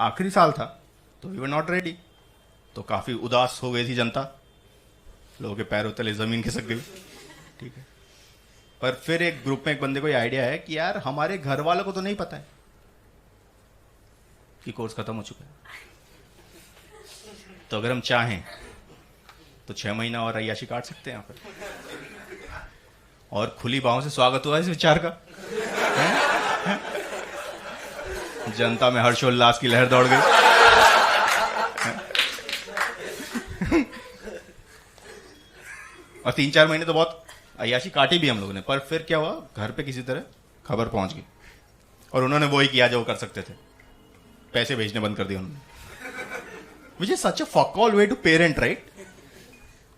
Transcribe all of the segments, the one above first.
आखिरी साल था तो वी वर नॉट रेडी, तो काफी उदास हो गई थी जनता, लोगों के पैरों तले जमीन खिसक गई। ठीक है, पर फिर एक ग्रुप में एक बंदे को ये आइडिया है कि यार हमारे घर वालों को तो नहीं पता है कि कोर्स खत्म हो चुका है, तो अगर हम चाहें तो 6 महीना और अय्याशी काट सकते हैं यहाँ पर। और खुली बाहों से स्वागत हुआ इस विचार का। जनता में हर्षोल्लास की लहर दौड़ गई। और 3-4 महीने तो बहुत अय्याशी काटी भी हम लोगों ने, पर फिर क्या हुआ, घर पे किसी तरह खबर पहुंच गई और उन्होंने वही किया जो वो कर सकते थे, पैसे भेजने बंद कर दिए उन्होंने। Which is such a fuck all way to parent, right?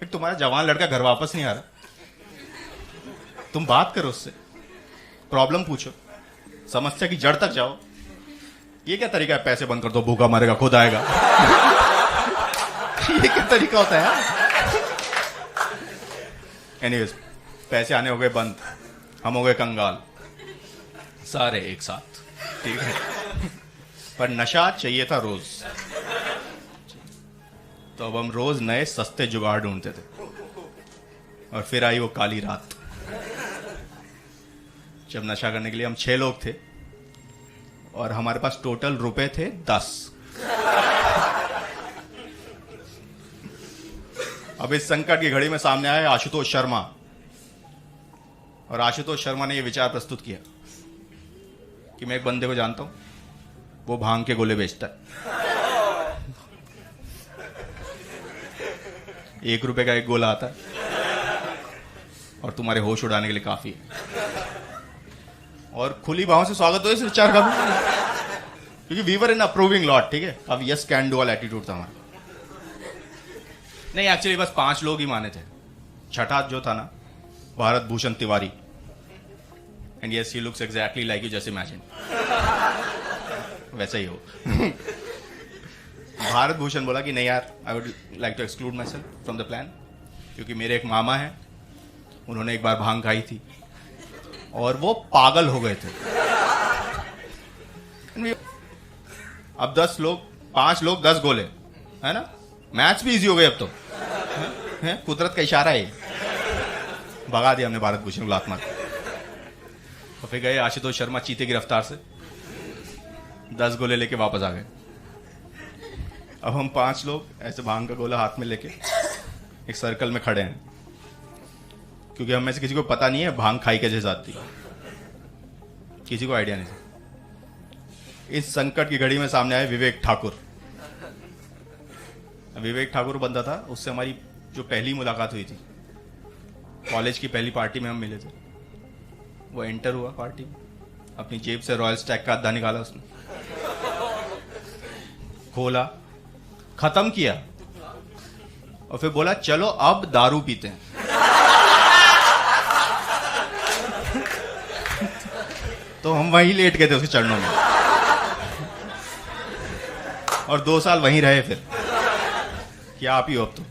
तुम्हारा जवान लड़का घर वापस नहीं आ रहा, तुम बात करो उससे, प्रॉब्लम पूछो, समस्या की जड़ तक जाओ। ये क्या तरीका है, पैसे बंद कर दो, भूखा मरेगा खुद आएगा। ये क्या तरीका होता है यार? एनीवेज, पैसे आने हो गए बंद, हम हो गए कंगाल, सारे एक साथ। ठीक है, पर नशा चाहिए था रोज, तो अब हम रोज नए सस्ते जुगाड़ ढूंढते थे। और फिर आई वो काली रात, जब नशा करने के लिए हम 6 लोग थे और हमारे पास टोटल रुपए थे 10। अब इस संकट की घड़ी में सामने आए आशुतोष शर्मा, और आशुतोष शर्मा ने यह विचार प्रस्तुत किया कि मैं एक बंदे को जानता हूं, वो भांग के गोले बेचता है, 1 रुपए का एक गोला आता है और तुम्हारे होश उड़ाने के लिए काफी है। और खुली बाहों से स्वागत हो इस विचार का भी, क्योंकि we were in approving lot. ठीक है, अब यस कैन डू वाला एटीट्यूड था हमारा। नहीं, एक्चुअली बस 5 लोग ही माने थे। छठा जो था ना, Bharat Bhushan Tiwari, and yes he looks exactly like you just imagine, वैसा ही हो। भारत भूषण बोला कि नहीं यार, I would like to exclude myself from the plan, क्योंकि मेरे एक मामा है, उन्होंने एक बार भांग खाई थी और वो पागल हो गए थे। अब 10 लोग, 5 लोग 10 गोले, है ना? मैथ्स भी इजी हो गए अब तो, है? कुदरत का इशारा है। भगा दिया हमने भारत भूषण को लात मार। और फिर गए आशुतोष शर्मा चीते की रफ्तार से 10 गोले लेके वापस आ गए। अब हम 5 लोग ऐसे भांग का गोला हाथ में लेके एक सर्कल में खड़े हैं, क्योंकि हम में से किसी को पता नहीं है भांग खाई कैसे जाती, किसी को आइडिया नहीं। इस संकट की घड़ी में सामने आए विवेक ठाकुर। विवेक ठाकुर बंदा था, उससे हमारी जो पहली मुलाकात हुई थी, कॉलेज की पहली पार्टी में हम मिले थे। वो एंटर हुआ पार्टी में, अपनी जेब से रॉयल स्टैग का अद्धा निकाला उसने, खोला, खत्म किया और फिर बोला चलो अब दारू पीते हैं। तो हम वहीं लेट गए थे उसके चरणों में और 2 साल वहीं रहे। फिर क्या आप ही हो अब तो।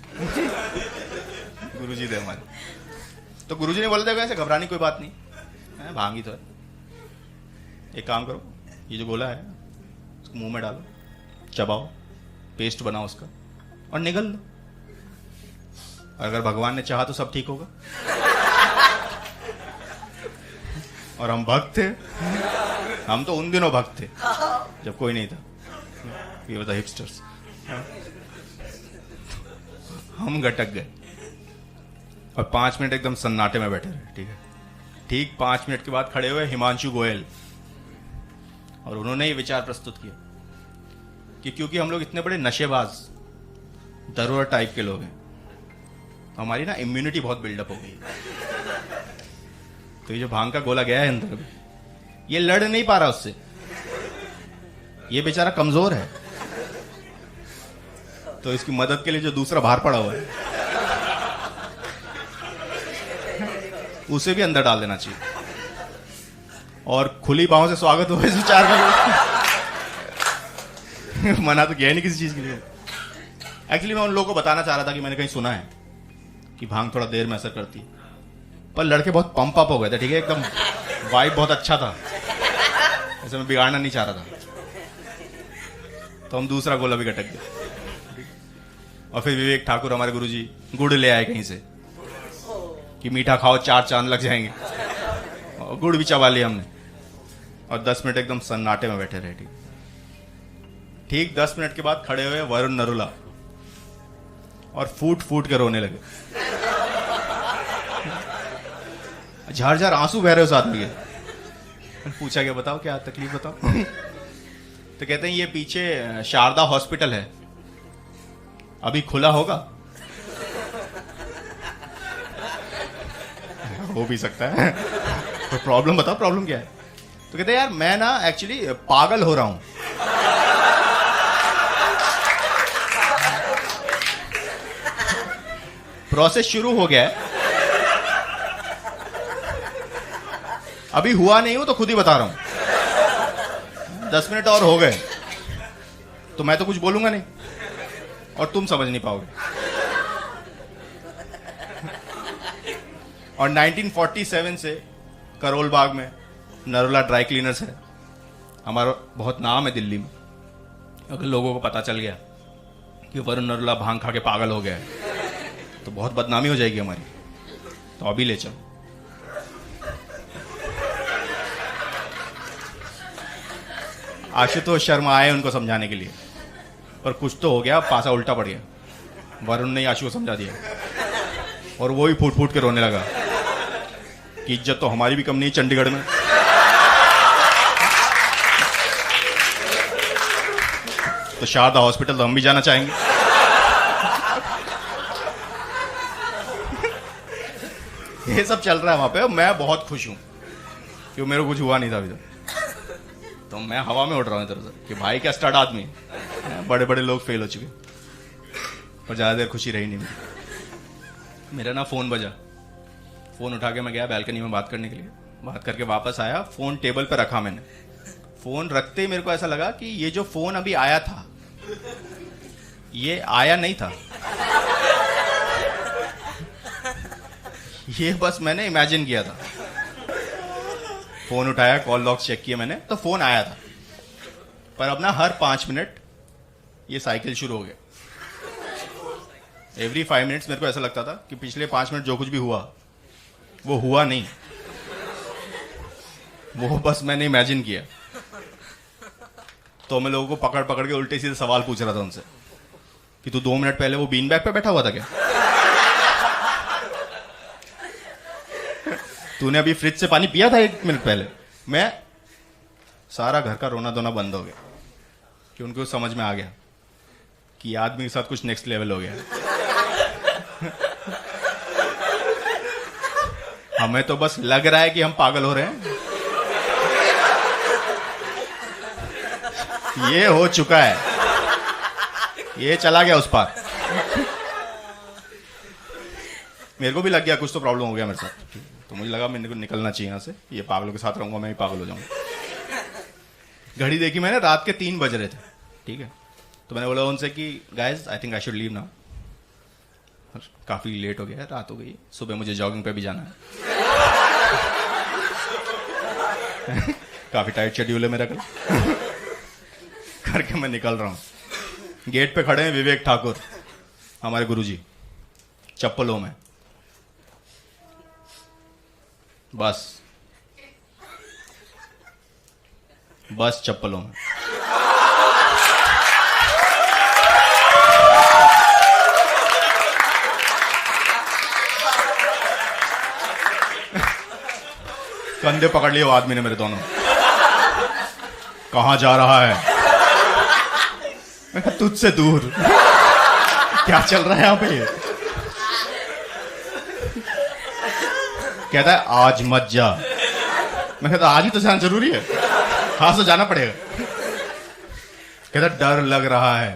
गुरुजी थे हमारे, तो गुरुजी ने बोला था ऐसे घबराने कोई बात नहीं है, भांग ही तो है। एक काम करो, ये जो गोला है उसको मुंह में डालो, चबाओ, पेस्ट बनाओ उसका और निगल लो। और अगर भगवान ने चाहा तो सब ठीक होगा। और हम भक्त थे, हम तो उन दिनों भक्त थे जब कोई नहीं था, ये होता हिपस्टर्स। हम गटक गए और 5 मिनट एकदम सन्नाटे में बैठे रहे। ठीक है, ठीक 5 मिनट के बाद खड़े हुए हिमांशु गोयल, और उन्होंने ये विचार प्रस्तुत किया कि क्योंकि हम लोग इतने बड़े नशेबाज दरोरा टाइप के लोग हैं, तो हमारी ना इम्यूनिटी बहुत बिल्डअप हो गई। तो ये जो भांग का गोला गया है अंदर में, ये लड़ नहीं पा रहा उससे, ये बेचारा कमजोर है, तो इसकी मदद के लिए जो दूसरा बाहर पड़ा हुआ है उसे भी अंदर डाल देना चाहिए। और खुली बाहों से स्वागत हो इस विचार का। मना तो किया ही नहीं किसी चीज के लिए। एक्चुअली मैं उन लोगों को बताना चाह रहा था कि मैंने कहीं सुना है कि भांग थोड़ा देर में असर करती है, पर लड़के बहुत पंप अप हो गए थे। ठीक है, एकदम वाइब बहुत अच्छा था, ऐसे मैं बिगाड़ना नहीं चाह रहा था। तो हम दूसरा गोला भी गटक गए। और फिर विवेक ठाकुर हमारे गुरुजी गुड़ ले आए कहीं से कि मीठा खाओ 4 चांद लग जाएंगे, और गुड़ भी चबा लिया हमने। और 10 मिनट एकदम सन्नाटे में बैठे रहे। ठीक 10 मिनट के बाद खड़े हुए वरुण नरुला और फूट फूट के रोने लगे। झार आंसू बह रहे उस आदमी के। पूछा क्या बताओ क्या तकलीफ बताओ। तो कहते हैं ये पीछे शारदा हॉस्पिटल है, अभी खुला होगा? हो भी सकता है। तो प्रॉब्लम बताओ, प्रॉब्लम क्या है? तो कहते हैं यार मैं ना एक्चुअली पागल हो रहा हूं। प्रोसेस शुरू हो गया है, अभी हुआ नहीं हूं तो खुद ही बता रहा हूं। 10 मिनट और हो गए तो मैं तो कुछ बोलूंगा नहीं और तुम समझ नहीं पाओगे। और 1947 से करोल बाग में नरुला ड्राई क्लीनर्स है, हमारा बहुत नाम है दिल्ली में। अगर लोगों को पता चल गया कि वरुण नरुला भांग खा के पागल हो गया है तो बहुत बदनामी हो जाएगी हमारी। तो अभी ले चलो। आशुतोष शर्मा आए उनको समझाने के लिए, पर कुछ तो हो गया, पासा उल्टा पड़ गया। वरुण ने आशु को समझा दिया और वो ही फूट फूट के रोने लगा कि इज्जत तो हमारी भी कम नहीं चंडीगढ़ में। तो शारदा हॉस्पिटल तो हम भी जाना चाहेंगे। ये सब चल रहा है वहां पे। मैं बहुत खुश हूं क्योंकि मेरे को कुछ हुआ नहीं था अभी तक। तो मैं हवा में उड़ रहा हूं इधर उधर कि भाई क्या स्टार्ट आदमी, बड़े बड़े लोग फेल हो चुके, और ज्यादा देर खुशी रही नहीं मेरी। मेरा ना फोन बजा, फोन उठा के मैं गया बैल्कनी में बात करने के लिए। बात करके वापस आया, फोन टेबल पे रखा मैंने। फोन रखते ही मेरे को ऐसा लगा कि ये जो फोन अभी आया था ये आया नहीं था, ये बस मैंने इमेजिन किया था। फोन उठाया, कॉल लॉग चेक किया मैंने, तो फोन आया था। पर अब ना हर 5 मिनट ये साइकिल शुरू हो गया। एवरी 5 मिनट्स मेरे को ऐसा लगता था कि पिछले 5 मिनट जो कुछ भी हुआ वो हुआ नहीं, वो बस मैंने इमेजिन किया। तो मैं लोगों को पकड़ पकड़ के उल्टे सीधे सवाल पूछ रहा था उनसे कि तू 2 मिनट पहले वो बीन बैग पे बैठा हुआ था क्या? तूने अभी फ्रिज से पानी पिया था 1 मिनट पहले? मैं सारा घर का रोना धोना बंद हो गया कि उनको समझ में आ गया कि आदमी के साथ कुछ नेक्स्ट लेवल हो गया। हमें तो बस लग रहा है कि हम पागल हो रहे हैं, ये हो चुका है, ये चला गया उस पार। मेरे को भी लग गया कुछ तो प्रॉब्लम हो गया मेरे साथ। तो मुझे लगा मेरे को निकलना चाहिए यहाँ से, ये पागलों के साथ रहूंगा मैं ही पागल हो जाऊंगा। घड़ी देखी मैंने, रात के 3 बज रहे थे। ठीक है, तो मैंने बोला उनसे कि guys I think I should leave now, काफी लेट हो गया है, रात हो गई, सुबह मुझे जॉगिंग पे भी जाना है। काफी टाइट शेड्यूल है मेरा कल। करके मैं निकल रहा हूं। गेट पे खड़े हैं विवेक ठाकुर हमारे गुरुजी, चप्पलों में। बस चप्पलों में। कंधे पकड़ लिए वो आदमी ने मेरे दोनों। कहां जा रहा है? मैं कहा तुझसे दूर। क्या चल रहा है यहां पे? कहता है आज मत जा। मैं कहता आज ही तो जाना जरूरी है, खास तो जाना पड़ेगा। कहता डर लग रहा है।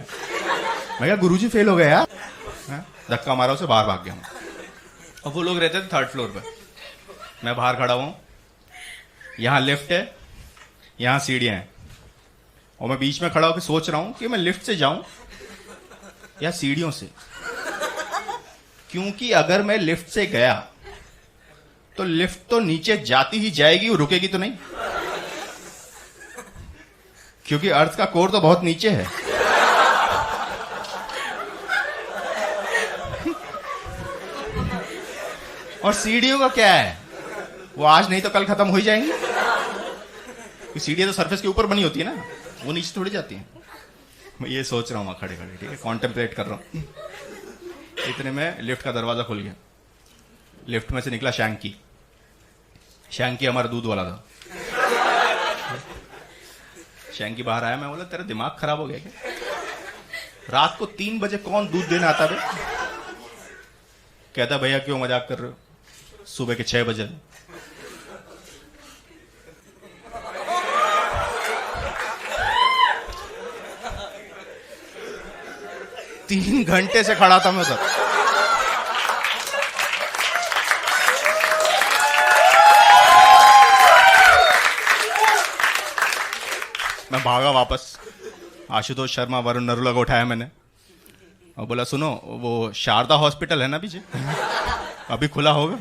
मैं कहा गुरुजी फेल हो गए यार। धक्का मारा, उसे बाहर भाग गया। और वो लोग रहते थे 3rd फ्लोर पे, मैं बाहर खड़ा हूं। यहां लिफ्ट है, यहां सीढ़ियां हैं, और मैं बीच में खड़ा होकर सोच रहा हूं कि मैं लिफ्ट से जाऊं या सीढ़ियों से, क्योंकि अगर मैं लिफ्ट से गया तो लिफ्ट तो नीचे जाती ही जाएगी, वो रुकेगी तो नहीं, क्योंकि अर्थ का कोर तो बहुत नीचे है। और सीढ़ियों का क्या है, वो आज नहीं तो कल खत्म हो ही जाएंगी। सीढ़ियां तो सरफेस के ऊपर बनी होती है ना, वो नीचे थोड़ी जाती है। मैं ये सोच रहा हूँ वहां खड़े खड़े, ठीक है, कॉन्टेम्पलेट कर रहा हूँ। इतने में लिफ्ट का दरवाजा खुल गया, लिफ्ट में से निकला शैंकी। शैंकी हमारा दूध वाला था। शैंकी बाहर आया, मैं बोला तेरा दिमाग खराब हो गया क्या, रात को 3 बजे कौन दूध देने आता बे। कहता भैया क्यों मजाक कर रहे हो, सुबह के 6 बजे। तीन घंटे से खड़ा था मैं उधर। मैं भागा वापस, आशुतोष शर्मा, वरुण नरुला को उठाया मैंने और बोला सुनो, वो शारदा हॉस्पिटल है ना पीछे, अभी खुला होगा।